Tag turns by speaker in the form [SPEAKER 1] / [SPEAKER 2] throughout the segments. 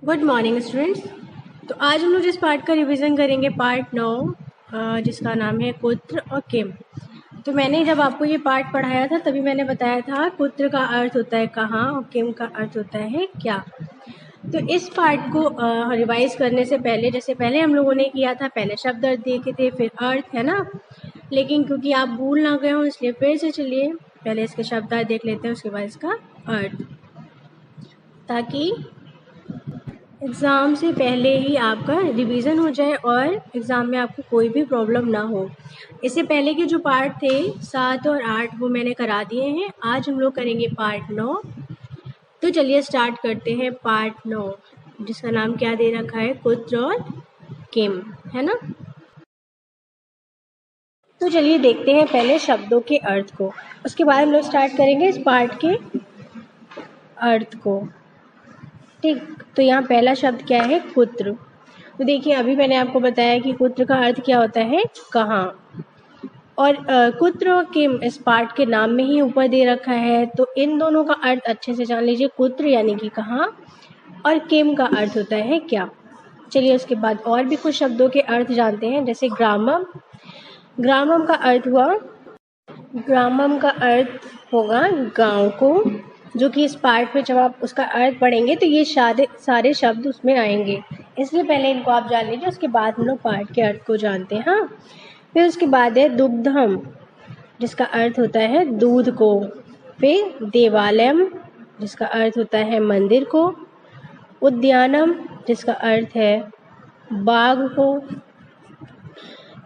[SPEAKER 1] Good morning students. तो आज हम लोग जिस पार्ट का रिवीजन करेंगे पार्ट 9 जिसका नाम है कुत्र और किम। तो मैंने जब आपको ये पार्ट पढ़ाया था तभी मैंने बताया था कुत्र का अर्थ होता है कहाँ और किम का अर्थ होता है क्या। तो इस पार्ट को रिवाइज करने से पहले जैसे पहले हम लोगों ने किया था, पहले शब्द अर्थ देखे थे फिर अर्थ, है ना। लेकिन क्योंकि आप भूल ना गए हो इसलिए फिर से चलिए पहले इसके शब्द अर्थ देख लेते हैं, उसके बाद इसका अर्थ, ताकि एग्ज़ाम से पहले ही आपका रिवीजन हो जाए और एग्ज़ाम में आपको कोई भी प्रॉब्लम ना हो। इससे पहले के जो पार्ट थे 7 और 8 वो मैंने करा दिए हैं। आज हम लोग करेंगे पार्ट 9। तो चलिए स्टार्ट करते हैं पार्ट 9 जिसका नाम क्या दे रखा है, कुत्र और किम, है ना। तो चलिए देखते हैं पहले शब्दों के अर्थ को, उसके बाद हम लोग स्टार्ट करेंगे इस पार्ट के अर्थ को। ठीक, तो यहाँ पहला शब्द क्या है, कुत्र। तो देखिए अभी मैंने आपको बताया कि कुत्र का अर्थ क्या होता है, कहाँ। और कुत्र और किम इस पार्ट के नाम में ही ऊपर दे रखा है, तो इन दोनों का अर्थ अच्छे से जान लीजिए। कुत्र यानी कि कहाँ और किम का अर्थ होता है क्या। चलिए उसके बाद और भी कुछ शब्दों के अर्थ जानते हैं, जैसे ग्रामम। ग्रामम का अर्थ हुआ, ग्रामम का अर्थ होगा गांव को, जो कि इस पार्ट में जब आप उसका अर्थ पढ़ेंगे तो ये सारे शब्द उसमें आएंगे, इसलिए पहले इनको आप जान लीजिए, उसके बाद हम लोग पार्ट के अर्थ को जानते हैं। हाँ, फिर उसके बाद है दुग्धम, जिसका अर्थ होता है दूध को। फिर देवालयम, जिसका अर्थ होता है मंदिर को। उद्यानम, जिसका अर्थ है बाग को।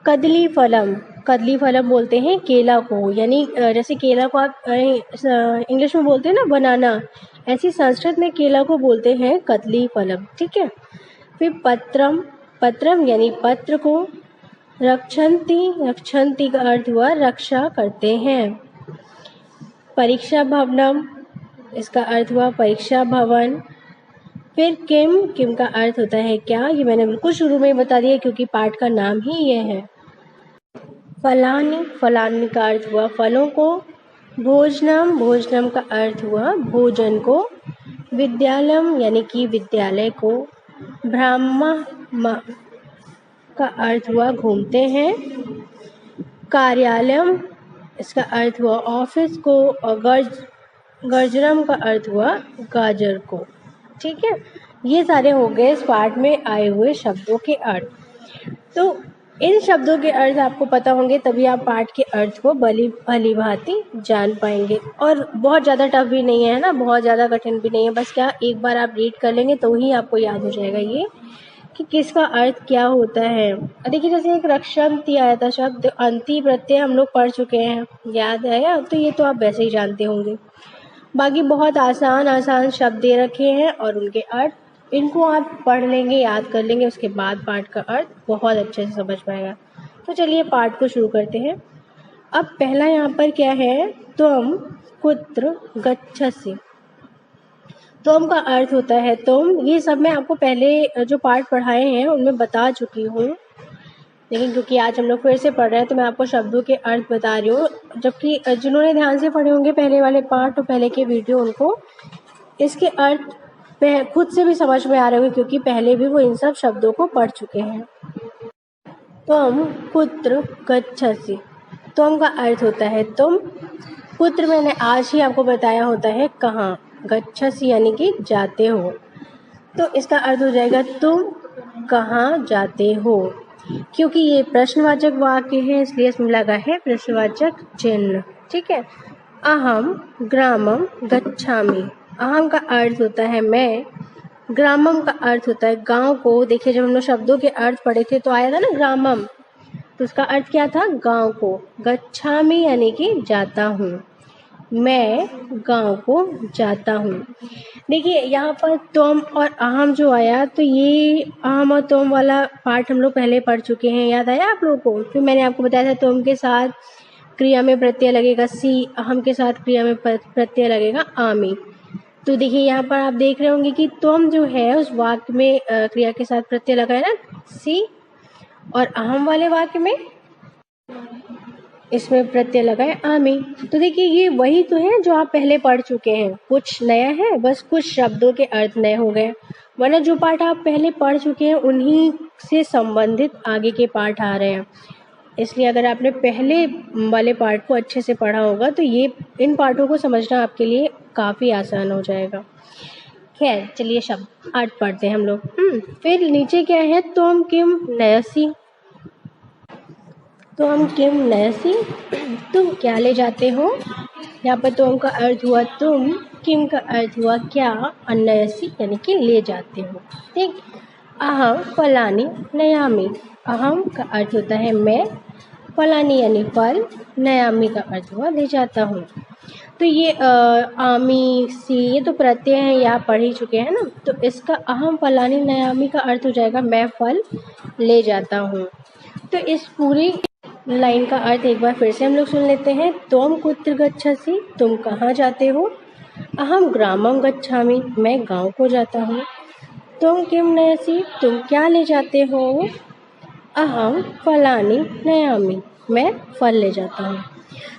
[SPEAKER 1] कदली फलम, कदली फलम बोलते हैं केला को, यानी जैसे केला को आप इंग्लिश में बोलते हैं ना बनाना, ऐसी संस्कृत में केला को बोलते हैं कदली फलम, ठीक है। फिर पत्रम, पत्रम यानी पत्र को। रक्षन्ति, रक्षन्ति का अर्थ हुआ रक्षा करते हैं। परीक्षा भवनम, इसका अर्थ हुआ परीक्षा भवन। फिर किम, किम का अर्थ होता है क्या, ये मैंने बिल्कुल शुरू में ही बता दिया क्योंकि पाठ का नाम ही ये है। फलानी, फलानी का अर्थ हुआ फलों को। भोजनम, भोजनम का अर्थ हुआ भोजन को। विद्यालयम यानी कि विद्यालय को। ब्राह्मण का अर्थ हुआ घूमते हैं। कार्यालयम, इसका अर्थ हुआ ऑफिस को। और गर्जरम का अर्थ हुआ गाजर को, ठीक है। ये सारे हो गए इस पार्ट में आए हुए शब्दों के अर्थ। तो इन शब्दों के अर्थ आपको पता होंगे तभी आप पाठ के अर्थ को भली भांति जान पाएंगे। और बहुत ज़्यादा टफ भी नहीं है ना, बहुत ज़्यादा कठिन भी नहीं है, बस क्या एक बार आप रीड कर लेंगे तो ही आपको याद हो जाएगा ये कि किसका अर्थ क्या होता है। देखिए जैसे एक रक्षन्ति आया था शब्द, अंति प्रत्यय हम लोग पढ़ चुके हैं, याद है, तो ये तो आप वैसे ही जानते होंगे। बाकी बहुत आसान आसान शब्द दे रखे हैं और उनके अर्थ, इनको आप पढ़ लेंगे, याद कर लेंगे, उसके बाद पाठ का अर्थ बहुत अच्छे से समझ पाएगा। तो चलिए पाठ को शुरू करते हैं। अब पहला यहाँ पर क्या है, तुम कुत्र गच्छसि। तुम का अर्थ होता है तुम, ये सब मैं आपको पहले जो पाठ पढ़ाए हैं उनमें बता चुकी हूँ, लेकिन क्योंकि आज हम लोग फिर से पढ़ रहे हैं तो मैं आपको शब्दों के अर्थ बता रही हूँ, जबकि जिन्होंने ध्यान से पढ़े होंगे पहले वाले पार्ट और पहले के वीडियो, उनको इसके अर्थ खुद से भी समझ में आ रहे होंगे क्योंकि पहले भी वो इन सब शब्दों को पढ़ चुके हैं। तुम कुत्र गच्छसि, तुम का अर्थ होता है तुम। कुत्र मैंने आज ही आपको बताया होता है कहाँ। गच्छसि यानी कि जाते हो, तो इसका अर्थ हो जाएगा तुम कहाँ जाते हो। क्योंकि ये प्रश्नवाचक वाक्य है इसलिए इसमें लगा है प्रश्नवाचक चिन्ह, ठीक है। अहम ग्रामम गच्छामि, अहम का अर्थ होता है मैं, ग्रामम का अर्थ होता है गांव को। देखिए जब हम लोग शब्दों के अर्थ पढ़े थे तो आया था ना ग्रामम, तो उसका अर्थ क्या था, गांव को। गच्छामि यानी कि जाता हूँ, मैं गांव को जाता हूँ। देखिए यहाँ पर तुम और अहम जो आया, तो ये अहम और तुम वाला पार्ट हम लोग पहले पढ़ चुके हैं, याद आया आप लोगों को। फिर मैंने आपको बताया था तुम के साथ क्रिया में प्रत्यय लगेगा सी, अहम के साथ क्रिया में प्रत्यय लगेगा आमी। तो देखिए यहाँ पर आप देख रहे होंगे कि तुम जो है उस वाक्य में क्रिया के साथ प्रत्यय लगा है ना सी, और अहम वाले वाक्य में इसमें प्रत्यय लगाए आमी। तो देखिए ये वही तो है जो आप पहले पढ़ चुके हैं, कुछ नया है, बस कुछ शब्दों के अर्थ नए हो गए, वरना जो पाठ आप पहले पढ़ चुके हैं उन्हीं से संबंधित आगे के पाठ आ रहे हैं। इसलिए अगर आपने पहले वाले पाठ को अच्छे से पढ़ा होगा तो ये इन पाठों को समझना आपके लिए काफ़ी आसान हो जाएगा। खैर चलिए शब्द 8 पढ़ते हैं हम लोग। फिर नीचे क्या है, तुम किम नयसी। तो हम किम नयसी, तुम क्या ले जाते हो। यहाँ पर तुम का अर्थ हुआ तुम, किम का अर्थ हुआ क्या, और नयसी यानी कि ले जाते हो। ठीक। अहम फलानी नयामी, अहम का अर्थ होता है मैं, फलानी यानी फल, नयामी का अर्थ हुआ ले जाता हूँ। तो ये आमी सी ये तो प्रत्यय हैं, ये आप पढ़ ही चुके हैं ना। तो इसका अहम फलानी नयामी का अर्थ हो जाएगा मैं फल ले जाता हूँ। तो इस पूरी लाइन का अर्थ एक बार फिर से हम लोग सुन लेते हैं। त्वम कुत्र गच्छसि, तुम कहाँ जाते हो। अहम ग्रामम गच्छामि, मैं गांव को जाता हूँ। तुम किम नयसि, तुम क्या ले जाते हो। अहम फलानी नयामि, मैं फल ले जाता हूँ।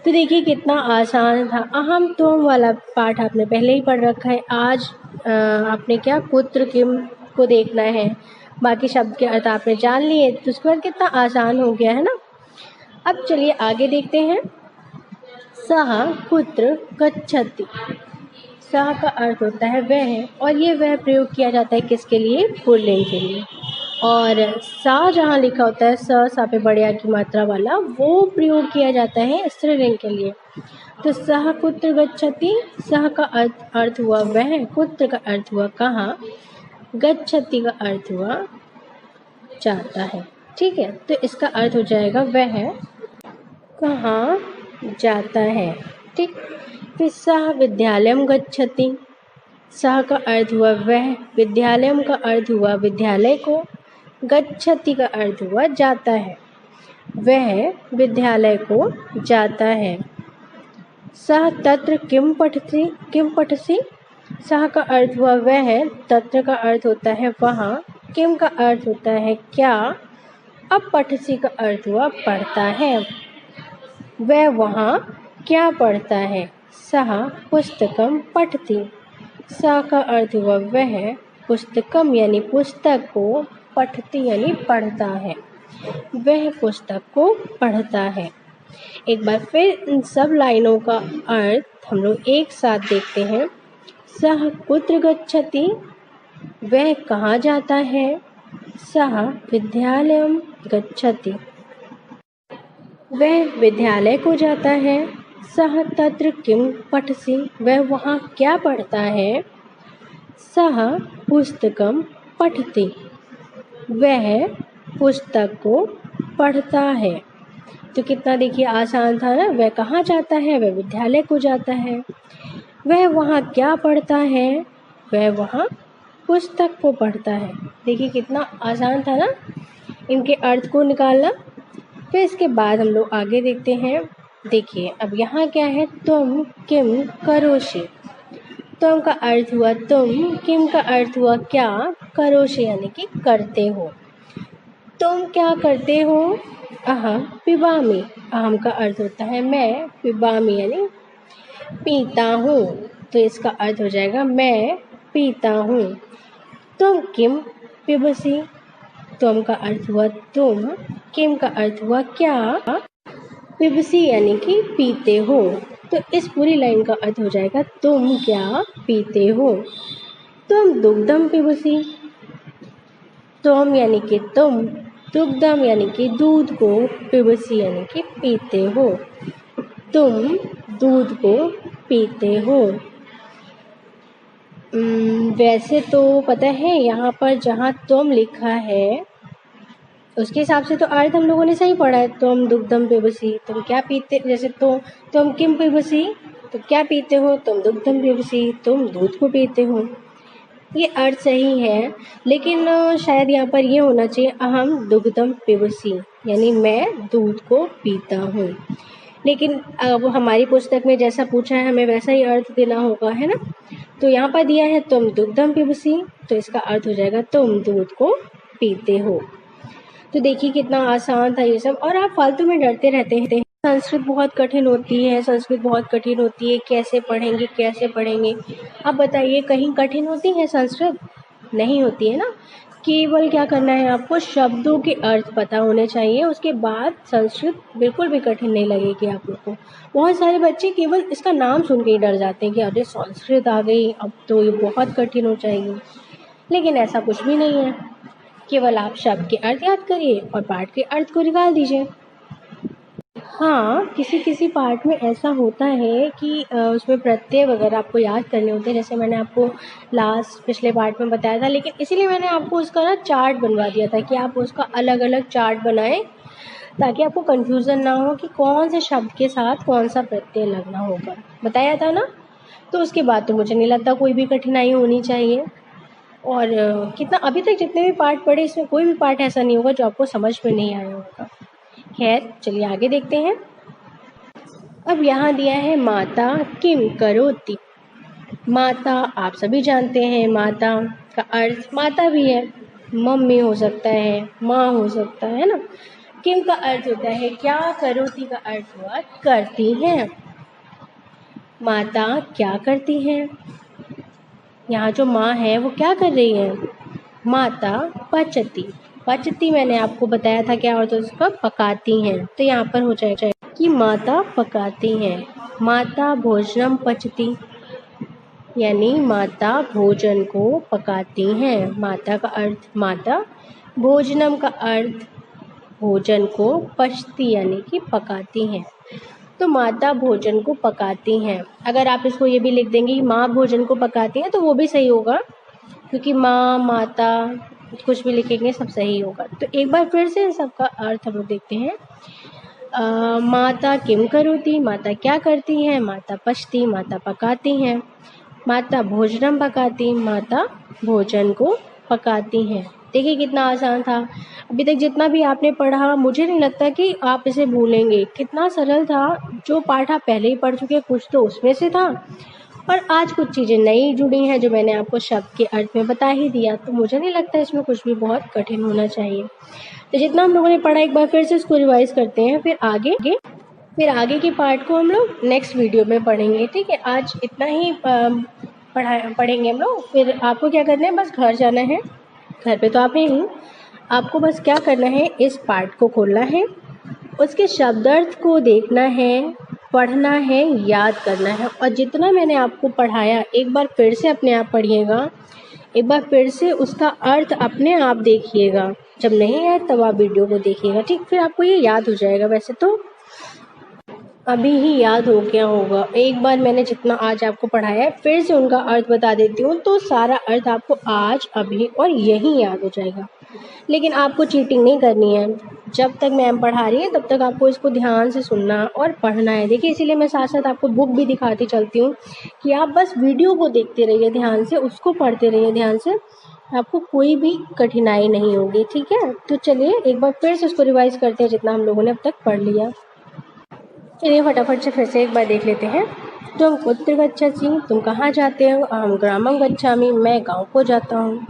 [SPEAKER 1] तो देखिए कितना आसान था। अहम तुम वाला पाठ आपने पहले ही पढ़ रखा है। आज आपने क्या कुत्र किम को देखना है, बाकी शब्द के अर्थ आपने जान लिए, तो उसके बाद कितना आसान हो गया है ना। अब चलिए आगे देखते हैं। सह कुत्र गच्छति, सह का अर्थ होता है वह, और ये वह प्रयोग किया जाता है किसके लिए, पुल्लिंग के लिए। और सा जहाँ लिखा होता है सा पे बड़े आ की मात्रा वाला, वो प्रयोग किया जाता है स्त्रीलिंग के लिए। तो सह कुत्र गच्छति, सह का अर्थ हुआ वह, कुत्र का अर्थ हुआ कहाँ, गच्छति का अर्थ हुआ जाता है। ठीक है, तो इसका अर्थ हो जाएगा वह कहाँ जाता है। ठीक। फिर सह विद्यालयम गच्छति, सह का अर्थ हुआ वह, विद्यालयम का अर्थ हुआ विद्यालय को, गच्छति का अर्थ हुआ जाता है, वह विद्यालय को जाता है। सह तत्र किम पठति, किम पठसि, सह का अर्थ हुआ वह, तत्र का अर्थ होता है वहाँ, किम का अर्थ होता है क्या, अब पठसी का अर्थ हुआ पढ़ता है, वह वहाँ क्या पढ़ता है। सह पुस्तकम पठति, सा का अर्थ हुआ वह, पुस्तकम यानी पुस्तक को, पठति यानी पढ़ता है, वह पुस्तक को पढ़ता है। एक बार फिर इन सब लाइनों का अर्थ हम लोग एक साथ देखते हैं। सह कुत्र गच्छति, वह कहाँ जाता है। सह विद्यालयम गच्छति, वह विद्यालय को जाता है। सह तत्र किम पठसि, वह वहाँ क्या पढ़ता है। सह पुस्तकम पठति, वह पुस्तक को पढ़ता है। तो कितना देखिए आसान था ना। वह कहाँ जाता है, वह विद्यालय को जाता है। वह वहाँ क्या पढ़ता है, वह वहाँ पुस्तक को पढ़ता है। देखिए कितना आसान था ना इनके अर्थ को निकालना। फिर इसके बाद हम लोग आगे देखते हैं। देखिए अब यहाँ क्या है, तुम किम करोषि, तुम का अर्थ हुआ तुम, किम का अर्थ हुआ क्या, करोषि यानी कि करते हो। तुम क्या करते हो। अहम पिबामी, अहम का अर्थ होता है मैं, पिबामी यानी पीता हूँ, तो इसका अर्थ हो जाएगा मैं पीता हूँ। तुम किम पिबसी, तुम का अर्थ हुआ तुम, किम का अर्थ हुआ क्या, पिबसी यानी कि पीते हो। तो इस पूरी लाइन का अर्थ हो जाएगा तुम क्या पीते हो। तुम दुग्धम पिबसी, तुम यानी कि तुम, दुग्धम यानी कि दूध को, पिबसी यानी कि पीते हो, तुम दूध को पीते हो। वैसे तो पता है यहाँ पर जहाँ तुम लिखा है उसके हिसाब से तो अर्थ हम लोगों ने सही पढ़ा है। तुम दुग्धम पिबसी, तुम क्या पीते, जैसे तो तुम किम पिबसी, तो क्या पीते हो, तुम दुग्धम पिबसी, तुम दूध को पीते हो। ये अर्थ सही है, लेकिन शायद यहाँ पर ये होना चाहिए अहम दुग्धम पिबसी, यानी मैं दूध को पीता हूँ। लेकिन अब हमारी पुस्तक में जैसा पूछा है हमें वैसा ही अर्थ देना होगा, है ना। तो यहाँ पर दिया है तुम दुग्धम पिबसी, तो इसका अर्थ हो जाएगा तुम दूध को पीते हो। तो देखिए कितना आसान था ये सब, और आप फालतू में डरते रहते हैं संस्कृत बहुत कठिन होती है, संस्कृत बहुत कठिन होती है, कैसे पढ़ेंगे कैसे पढ़ेंगे। आप बताइए, कहीं कठिन होती है संस्कृत? नहीं होती है ना। केवल क्या करना है आपको, शब्दों के अर्थ पता होने चाहिए, उसके बाद संस्कृत बिल्कुल भी कठिन नहीं लगेगी आप लोग को। बहुत सारे बच्चे केवल इसका नाम सुन के ही डर जाते हैं कि अरे संस्कृत आ गई, अब तो ये बहुत कठिन हो जाएगी। लेकिन ऐसा कुछ भी नहीं है, केवल आप शब्द के अर्थ याद करिए और पाठ के अर्थ को निकाल दीजिए। हाँ, किसी किसी पार्ट में ऐसा होता है कि उसमें प्रत्यय वगैरह आपको याद करने होते हैं, जैसे मैंने आपको लास्ट पिछले पार्ट में बताया था। लेकिन इसीलिए मैंने आपको उसका ना चार्ट बनवा दिया था कि आप उसका अलग अलग चार्ट बनाएं, ताकि आपको कंफ्यूजन ना हो कि कौन से शब्द के साथ कौन सा प्रत्यय लगना होगा। बताया था ना। तो उसके बाद तो मुझे नहीं लगता कोई भी कठिनाई होनी चाहिए। और कितना अभी तक जितने भी पार्ट पढ़े, इसमें कोई भी पार्ट ऐसा नहीं होगा जो आपको समझ में नहीं आया होगा। खैर, चलिए आगे देखते हैं। अब यहाँ दिया है माता किम करोति। माता आप सभी जानते हैं, माता का अर्थ माता भी है, मम्मी हो सकता है, माँ हो सकता है ना। किम का अर्थ होता है क्या, करोति का अर्थ हुआ करती हैं। माता क्या करती हैं? यहाँ जो माँ है वो क्या कर रही है? माता पचती। पचती मैंने आपको बताया था क्या अर्थ उसका, पकाती हैं। तो यहाँ पर हो जाएगा कि माता पकाती हैं। माता भोजनम पचती, यानी माता भोजन को पकाती हैं। माता का अर्थ माता, भोजनम का अर्थ भोजन को, पचती यानी कि पकाती हैं। तो माता भोजन को पकाती हैं। अगर आप इसको ये भी लिख देंगे कि माँ भोजन को पकाती हैं, तो वो भी सही होगा, क्योंकि माँ माता कुछ भी लिखेंगे सब सही होगा। तो एक बार फिर से सबका अर्थ हम लोग देखते हैं। माता किम करोति, माता क्या करती हैं? माता पचती, माता पकाती हैं। माता भोजनम पकाती, माता भोजन को पकाती हैं। देखिए कितना आसान था। अभी तक जितना भी आपने पढ़ा, मुझे नहीं लगता कि आप इसे भूलेंगे। कितना सरल था। जो पाठ आप पहले ही पढ़ चुके, कुछ तो उसमें से था, और आज कुछ चीज़ें नई जुड़ी हैं जो मैंने आपको शब्द के अर्थ में बता ही दिया। तो मुझे नहीं लगता इसमें कुछ भी बहुत कठिन होना चाहिए। तो जितना हम लोगों ने पढ़ा, एक बार फिर से इसको रिवाइज करते हैं, फिर आगे के पार्ट को हम लोग नेक्स्ट वीडियो में पढ़ेंगे। ठीक है, आज इतना ही पढ़ेंगे हम लोग। फिर आपको क्या करना है, बस घर जाना है। घर पे तो आप हैं ही, आपको बस क्या करना है, इस पार्ट को खोलना है, उसके शब्दार्थ को देखना है, पढ़ना है, याद करना है। और जितना मैंने आपको पढ़ाया, एक बार फिर से अपने आप पढ़िएगा, एक बार फिर से उसका अर्थ अपने आप देखिएगा। जब नहीं आए तब आप वीडियो को देखिएगा, ठीक। फिर आपको ये याद हो जाएगा। वैसे तो अभी ही याद हो गया होगा। एक बार मैंने जितना आज आपको पढ़ाया है, फिर से उनका अर्थ बता देती हूँ, तो सारा अर्थ आपको आज, अभी और यहीं याद हो जाएगा। लेकिन आपको चीटिंग नहीं करनी है। जब तक मैम पढ़ा रही है तब तक आपको इसको ध्यान से सुनना और पढ़ना है। देखिए, इसीलिए मैं साथ साथ आपको बुक भी दिखाती चलती हूँ कि आप बस वीडियो को देखते रहिए ध्यान से, उसको पढ़ते रहिए ध्यान से, आपको कोई भी कठिनाई नहीं होगी। ठीक है, तो चलिए एक बार फिर से उसको रिवाइज करते हैं जितना हम लोगों ने अब तक पढ़ लिया। चलिए फटाफट से फिर से एक बार देख लेते हैं। तुम कुत्र गच्छसि, तुम कहाँ जाते हो? अहम ग्रामं गच्छामि, मैं गाँव को जाता हूँ।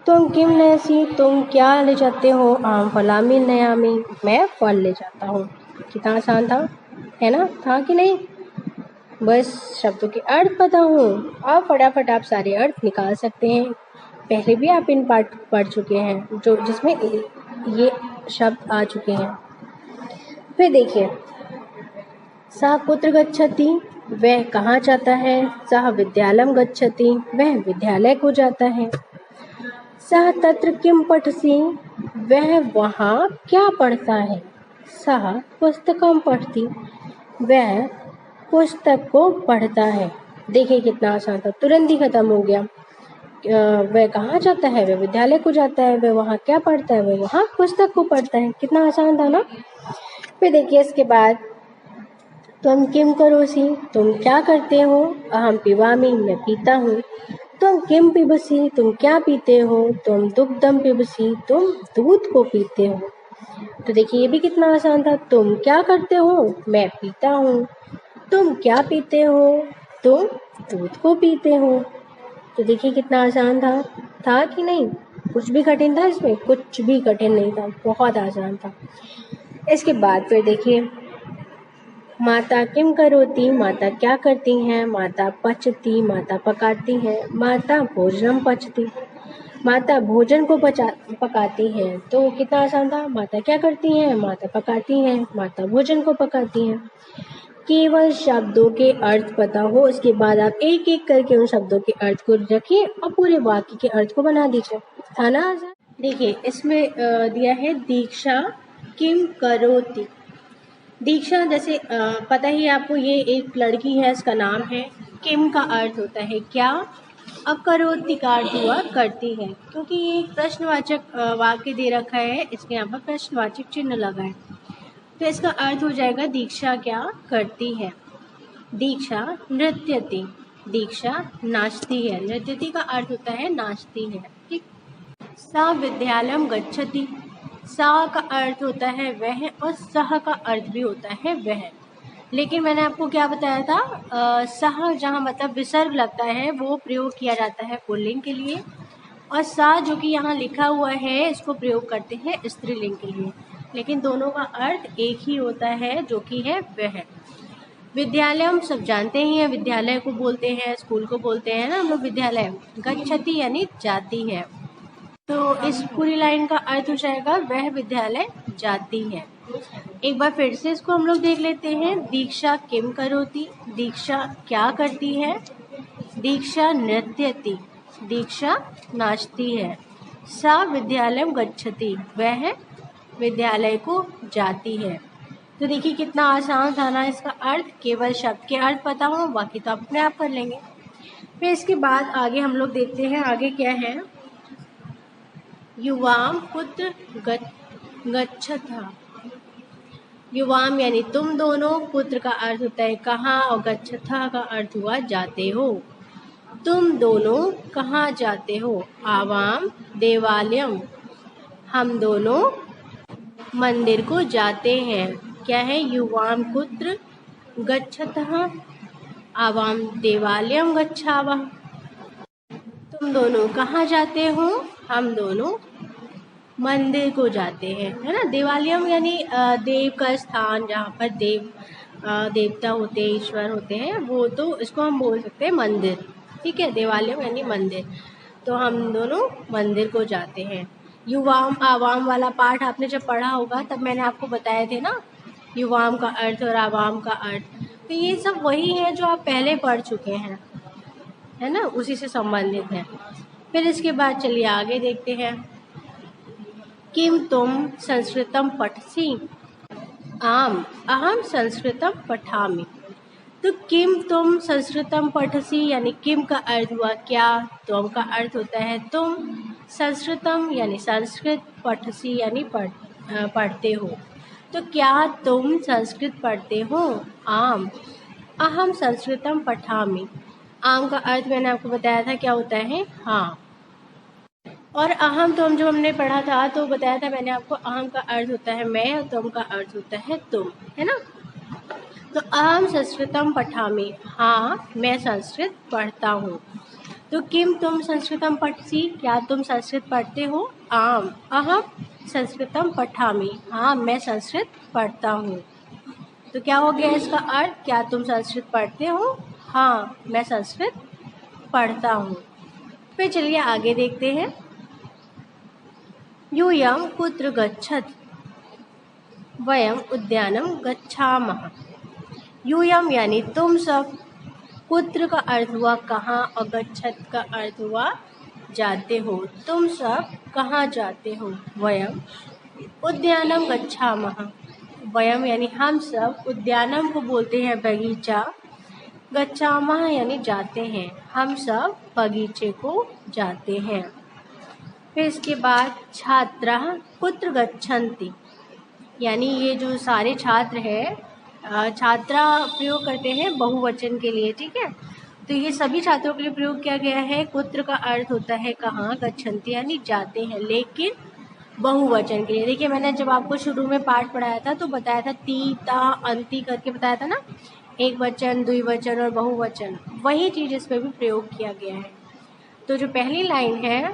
[SPEAKER 1] तुम किम नयसि, तुम क्या ले जाते हो? अहम फलामि नयामि, मैं फल ले जाता हूँ। कितना आसान था, है ना? था कि नहीं? बस शब्दों के अर्थ पता हो, अब फटाफट आप सारे अर्थ निकाल सकते हैं। पहले भी आप इन पार्ट पढ़ चुके हैं जो जिसमें ये शब्द आ चुके हैं। फिर देखिए, सः कुत्र गच्छति, वह कहाँ जाता है? सः विद्यालयं गच्छति, वह विद्यालय को जाता है। सः तत्र किं पठसि, वह वहाँ क्या पढ़ता है? सः पुस्तकं पठति, वह पुस्तक को पढ़ता है। देखिए कितना आसान था, तुरंत ही खत्म हो गया। वह कहाँ जाता है? वह विद्यालय को जाता है। वह वहाँ क्या पढ़ता है? वह वहाँ पुस्तक को पढ़ता है। कितना आसान था ना? फिर देखिए इसके बाद, तुम किम करोसि, तुम क्या करते हो? अहम पिबामि, मैं पीता हूँ। तुम किम पिबसि, तुम क्या पीते हो? तुम दुग्धम पिबसि, तुम दूध को पीते हो। तो देखिए ये भी कितना आसान था। तुम क्या करते हो? मैं पीता हूँ। तुम क्या पीते हो? तुम दूध को पीते हो। तो देखिए कितना आसान था कि नहीं? कुछ भी कठिन था इसमें? कुछ भी कठिन नहीं था, बहुत आसान था। इसके बाद फिर देखिए, माता किम करोति, माता क्या करती हैं। माता पचती, माता पकाती हैं। माता भोजनम पचती, माता भोजन को पकाती हैं। तो कितना आसान था। माता क्या करती हैं, माता पकाती हैं, माता भोजन को पकाती हैं। केवल शब्दों के अर्थ पता हो, उसके बाद आप एक एक करके उन शब्दों के अर्थ को रखिए और पूरे वाक्य के अर्थ को बना दीजिए। था ना आसान। देखिए इसमें दिया है दीक्षा किम करोति। दीक्षा जैसे पता ही आपको, ये एक लड़की है, इसका नाम है। किम का अर्थ होता है क्या, अब करोति का अर्थ हुआ करती है। क्योंकि ये एक प्रश्नवाचक वाक्य दे रखा है, इसके यहाँ पर प्रश्नवाचक चिन्ह लगा है, तो इसका अर्थ हो जाएगा दीक्षा क्या करती है। दीक्षा नृत्यति, दीक्षा नाचती है। नृत्यति का अर्थ होता है नाचती है। ठीक। सा विद्यालयम गच्छति, सा का अर्थ होता है वह और सह का अर्थ भी होता है वह। लेकिन मैंने आपको क्या बताया था, सह जहाँ मतलब विसर्ग लगता है वो प्रयोग किया जाता है पुल्लिंग के लिए, और सा जो कि यहाँ लिखा हुआ है इसको प्रयोग करते हैं स्त्रीलिंग के लिए। लेकिन दोनों का अर्थ एक ही होता है जो कि है वह। विद्यालय हम सब जानते ही हैं, विद्यालय को बोलते हैं, स्कूल को बोलते हैं ना हम लोग विद्यालय। गच्छति यानी जाती है। तो इस पूरी लाइन का अर्थ हो जाएगा वह विद्यालय जाती है। एक बार फिर से इसको हम लोग देख लेते हैं। दीक्षा किम करोति, दीक्षा क्या करती है। दीक्षा नृत्यति, दीक्षा नाचती है। सा विद्यालय गच्छति, वह विद्यालय को जाती है। तो देखिए कितना आसान था ना इसका अर्थ। केवल शब्द के अर्थ पता हो, बाकी तो आप अपने आप कर लेंगे। फिर इसके बाद आगे हम लोग देखते हैं आगे क्या है। युवाम कुत्र गच्छतः, युवाम यानी तुम दोनों, पुत्र का अर्थ होता है कहाँ, और गच्छतः का अर्थ हुआ जाते हो। तुम दोनों कहाँ जाते हो। आवाम देवालयम, हम दोनों मंदिर को जाते हैं। क्या है, युवाम कुत्र गच्छतः, आवाम देवालयम गच्छावः। तुम दोनों कहाँ जाते हो, हम दोनों मंदिर को जाते हैं, है ना। देवालयम यानी देव का स्थान, जहाँ पर देवता होते हैं, ईश्वर होते हैं, वो तो इसको हम बोल सकते हैं मंदिर। ठीक है, देवालयम यानी मंदिर। तो हम दोनों मंदिर को जाते हैं। युवाम आवाम वाला पाठ आपने जब पढ़ा होगा तब मैंने आपको बताए थे ना, युवाम का अर्थ और आवाम का अर्थ। तो ये सब वही है जो आप पहले पढ़ चुके हैं, है ना, उसी से संबंधित है। फिर इसके बाद चलिए आगे देखते हैं। किम तुम संस्कृतम पठसि, आम अहम संस्कृतम पठामि। तो किम तुम संस्कृतम पठसि यानी किम का अर्थ हुआ क्या, तुम का अर्थ होता है तुम, संस्कृतम यानी संस्कृत, पठसि यानी पढ़ते हो। तो क्या तुम संस्कृत पढ़ते हो। आम अहम संस्कृतम पठामि, आम का अर्थ मैंने आपको बताया था क्या होता है, हाँ। और अहम तो हम जो हमने पढ़ा था तो बताया था मैंने आपको, अहम का अर्थ होता है मैं और तुम का अर्थ होता है तुम, है ना। तो अहम संस्कृतम पठामि, हाँ मैं संस्कृत पढ़ता हूँ। तो किम तुम संस्कृतम पठसि, क्या तुम संस्कृत पढ़ते हो। आम अहम संस्कृतम पठामि, हाँ मैं संस्कृत पढ़ता हूँ। तो क्या हो गया इसका अर्थ, क्या तुम संस्कृत पढ़ते हो, हाँ मैं संस्कृत पढ़ता हूँ। फिर चलिए आगे देखते हैं। यूयं कुत्र गच्छत, वयम उद्यानम गच्छामः। यूयम यानी तुम सब, कुत्र का अर्थ हुआ कहाँ, और गच्छत का अर्थ हुआ जाते हो। तुम सब कहाँ जाते हो। वयम उद्यानम गच्छामः, वयम यानी हम सब, उद्यानम को बोलते हैं बगीचा, गच्छामः यानी जाते हैं, हम सब बगीचे को जाते हैं। फिर इसके बाद छात्राः कुत्र गच्छन्ति, यानी ये जो सारे छात्र हैं, छात्रा प्रयोग करते हैं बहुवचन के लिए, ठीक है। तो ये सभी छात्रों के लिए प्रयोग किया गया है। कुत्र का अर्थ होता है कहाँ, गच्छन्ति यानी जाते हैं, लेकिन बहुवचन के लिए। देखिए मैंने जब आपको शुरू में पाठ पढ़ाया था तो बताया था ती ता अंति करके बताया था ना, एक वचन, द्विवचन और बहुवचन, वही चीज़ इस पर भी प्रयोग किया गया है। तो जो पहली लाइन है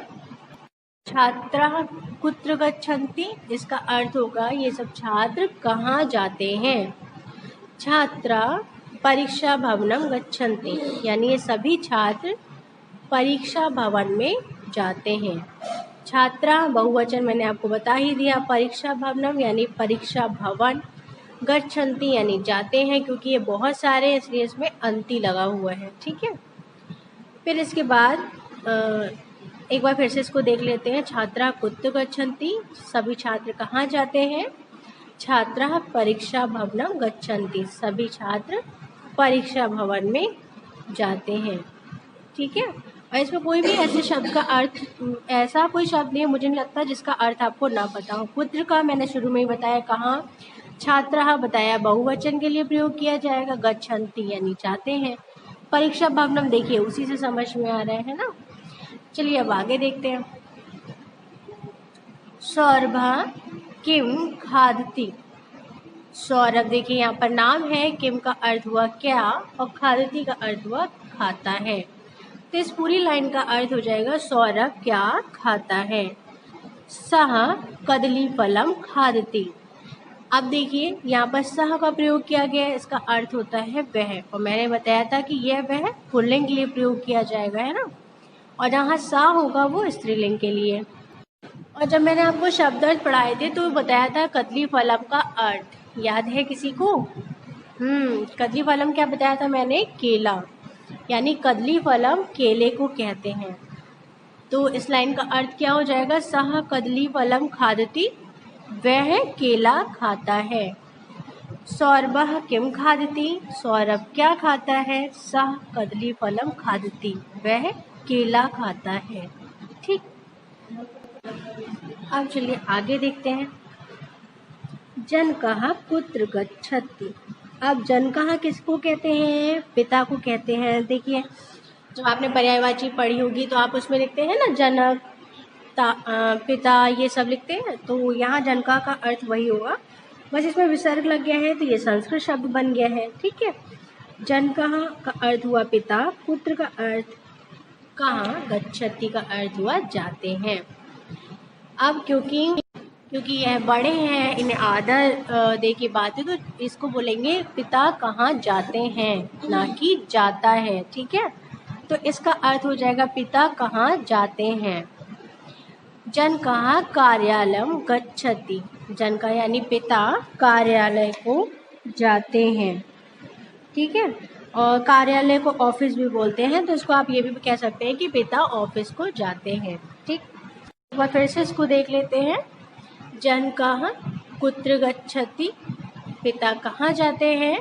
[SPEAKER 1] छात्राः कुत्र गच्छन्ति, इसका अर्थ होगा ये सब छात्र कहाँ जाते हैं। छात्रा परीक्षा भवनम गच्छन्ति, यानी ये सभी छात्र परीक्षा भवन में जाते हैं। छात्रा बहुवचन मैंने आपको बता ही दिया, परीक्षा भवनम यानी परीक्षा भवन, गच्छन्ति यानी जाते हैं, क्योंकि ये बहुत सारे इसलिए इसमें अंति लगा हुआ है। ठीक है, फिर इसके बाद एक बार फिर से इसको देख लेते हैं। छात्रा कुत्र गच्छन्ति, सभी छात्र कहाँ जाते हैं? छात्रा परीक्षा भवनम गच्छन्ति, सभी छात्र परीक्षा भवन में जाते हैं। ठीक है, और इसमें कोई भी ऐसे शब्द का अर्थ, ऐसा कोई शब्द नहीं है मुझे नहीं लगता जिसका अर्थ आपको ना पता हो। पुत्र का मैंने शुरू में ही बताया कहाँ, छात्रा बताया बहुवचन के लिए प्रयोग किया जाएगा, गच्छन्ति यानी जाते हैं, परीक्षा भवनम देखिए उसी से समझ में आ रहा है ना। चलिए अब आगे देखते हैं। सौरभा किम खादती, सौरभ देखिए यहाँ पर नाम है, किम का अर्थ हुआ क्या और खादती का अर्थ हुआ खाता है। तो इस पूरी लाइन का अर्थ हो जाएगा सौरभ क्या खाता है। सह कदली फलम खादती, अब देखिए यहाँ पर सह का प्रयोग किया गया है, इसका अर्थ होता है वह, और मैंने बताया था कि यह वह पुल्लिंग के लिए प्रयोग किया जाएगा, है ना, और जहाँ सा होगा वो स्त्रीलिंग के लिए। और जब मैंने आपको शब्द अर्थ पढ़ाए थे तो बताया था कदली फलम का अर्थ, याद है किसी को? कदली फलम क्या बताया था मैंने? केला, यानी कदली फलम केले को कहते हैं। तो इस लाइन का अर्थ क्या हो जाएगा? सह कदली फलम खादती, वह केला खाता है। सौरभः किम खादती, सौरभ क्या खाता है? सह कदली फलम खादती, वह केला खाता है। ठीक, अब चलिए आगे देखते हैं। जनकः कुत्र गच्छति, अब जनकः किसको कहते हैं? पिता को कहते हैं। देखिए जब आपने पर्यायवाची पढ़ी होगी तो आप उसमें लिखते हैं ना, जनक, पिता, ये सब लिखते हैं, तो यहाँ जनकः का अर्थ वही होगा, बस इसमें विसर्ग लग गया है तो ये संस्कृत शब्द बन गया है। ठीक है, जनकः का अर्थ हुआ पिता, पुत्र का अर्थ कहाँ, गच्छति का अर्थ हुआ जाते हैं। अब क्योंकि यह बड़े हैं, इन्हें आदर दे के बात है, तो इसको बोलेंगे पिता कहाँ जाते हैं, ना कि जाता है। ठीक है, तो इसका अर्थ हो जाएगा पिता कहाँ जाते हैं। जनकः कार्यालयम गच्छति, जनकः यानी पिता कार्यालय को जाते हैं। ठीक है, और कार्यालय को ऑफिस भी बोलते हैं, तो इसको आप ये भी कह सकते हैं कि पिता ऑफिस को जाते हैं। ठीक, एक बार फिर से इसको देख लेते हैं। जनकः कुत्र गच्छति, पिता कहाँ जाते हैं?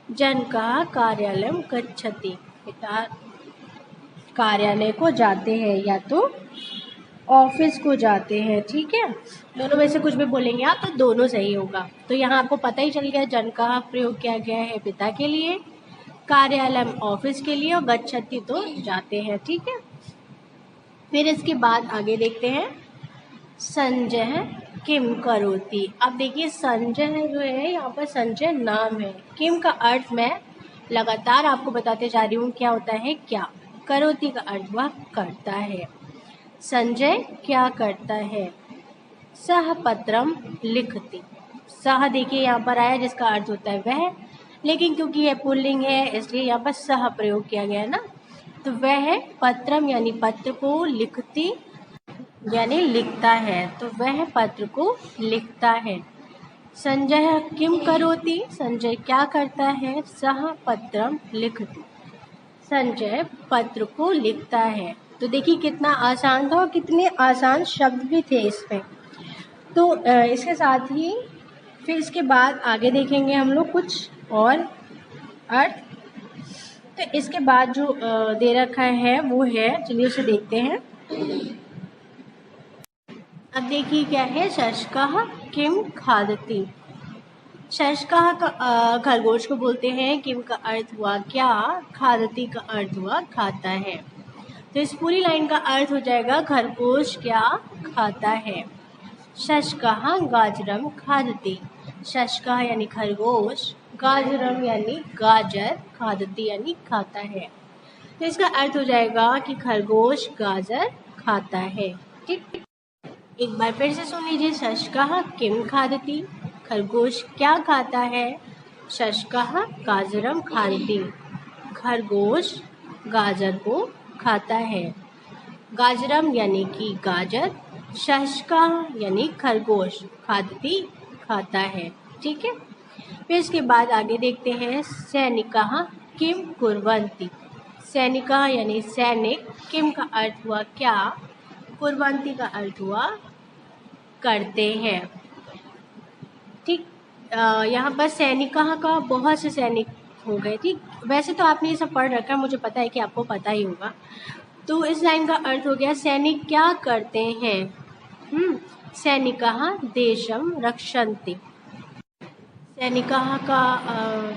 [SPEAKER 1] जनकः कार्यालयम गच्छति, पिता कार्यालय को जाते हैं या तो ऑफिस को जाते हैं। ठीक है, दोनों में से कुछ भी बोलेंगे आप तो दोनों सही होगा। तो यहाँ आपको पता ही चल गया, जनकः प्रयोग किया गया है पिता के लिए, कार्यालय ऑफिस के लिए, और गच्छति तो जाते हैं। ठीक है, फिर इसके बाद आगे देखते हैं। संजय किम करोति, अब देखिए संजय जो है यहाँ पर संजय नाम है, किम का अर्थ मैं लगातार आपको बताते जा रही हूँ क्या होता है, क्या। करोति का अर्थ वह करता है। संजय क्या करता है? सह पत्रम लिखति, सह देखिए यहाँ पर आया जिसका अर्थ होता है वह, लेकिन क्योंकि यह पुल्लिंग है इसलिए यहाँ पर सह प्रयोग किया गया है ना, तो वह पत्रम यानी पत्र को, लिखति यानी लिखता है, तो वह पत्र को लिखता है। संजय किम करोति, संजय क्या करता है? सह पत्रम लिखति, संजय पत्र को लिखता है। तो देखिए कितना आसान था और कितने आसान शब्द भी थे इसमें। तो इसके साथ ही फिर इसके बाद आगे देखेंगे हम लोग कुछ और अर्थ। तो इसके बाद जो दे रखा है वो है, चलिए उसे देखते हैं। अब देखिए क्या है, शशकः किम खादति, शशकः का खरगोश को बोलते हैं, किम का अर्थ हुआ क्या, खादति का अर्थ हुआ खाता है। तो इस पूरी लाइन का अर्थ हो जाएगा खरगोश क्या खाता है। शशकः गाजरम खादति, शशकः यानी खरगोश, गाजरम यानी गाजर, खादति यानी खाता है। तो इसका अर्थ हो जाएगा कि खरगोश गाजर खाता है। ठीक, एक बार फिर से सुन लीजिए। शशकः किम खादति, खरगोश क्या खाता है। शशकः गाजरम खादति, खरगोश गाजर को खाता है। गाजरम यानी कि गाजर, शशकः यानी खरगोश, खादति खाता है। ठीक है, फिर इसके बाद आगे देखते हैं सैनिकः किम कुर्वन्ति। सैनिकः यानी सैनिक, किम का अर्थ हुआ क्या, कुर्वन्ति का अर्थ हुआ करते हैं। ठीक, यहाँ पर सैनिकः का बहुत से सैनिक हो गए। ठीक, वैसे तो आपने ये सब पढ़ रखा है, मुझे पता है कि आपको पता ही होगा। तो इस लाइन का अर्थ हो गया सैनिक क्या करते हैं। सैनिकः देशम रक्षन्ति।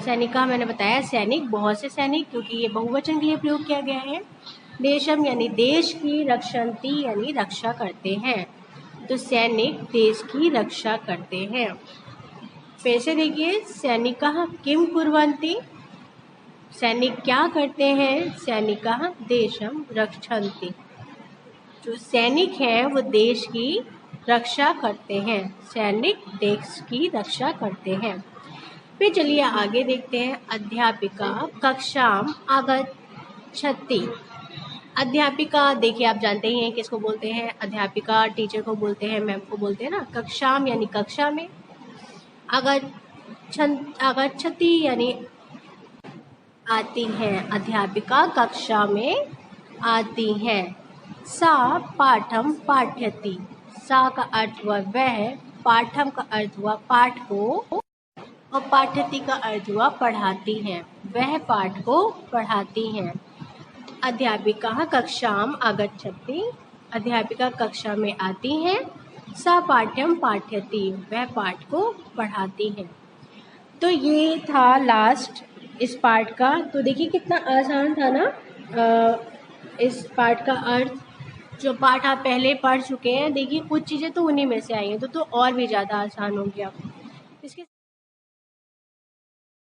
[SPEAKER 1] सैनिकः मैंने बताया सैनिक, बहुत से सैनिक, क्योंकि ये बहुवचन के लिए प्रयोग किया गया है। देशम यानी देश की, रक्षन्ति यानी रक्षा करते हैं। तो सैनिक देश की रक्षा करते हैं। फिर से देखिए, सैनिकः किम कुर्वन्ति, सैनिक क्या करते हैं, सैनिकः देशम रक्षन्ति। जो सैनिक हैं वो देश की रक्षा करते हैं, सैनिक देश की रक्षा करते हैं। फिर चलिए आगे देखते हैं, अध्यापिका कक्षाम आगच्छति। अध्यापिका देखिए आप जानते ही हैं किसको बोलते हैं, अध्यापिका टीचर को बोलते हैं, मैम को बोलते हैं ना। कक्षाम यानी कक्षा में, आगच्छति यानी आती हैं, अध्यापिका कक्षा में आती हैं। सा पाठम पाठयति, सा का अर्थ हुआ वह, पाठम का अर्थ हुआ पाठ को, और पाठयति का अर्थ हुआ पढ़ाती हैं, वह पाठ को पढ़ाती हैं। अध्यापिका कक्षाम आगच्छति, अध्यापिका कक्षा में आती हैं। सा पाठ्यम पाठयति, वह पाठ को पढ़ाती हैं। तो ये था लास्ट इस पार्ट का। तो देखिए कितना आसान था ना इस पार्ट का अर्थ। जो पार्ट आप पहले पढ़ चुके हैं, देखिए कुछ चीज़ें तो उन्हीं में से आई हैं, तो और भी ज़्यादा आसान हो गया इसके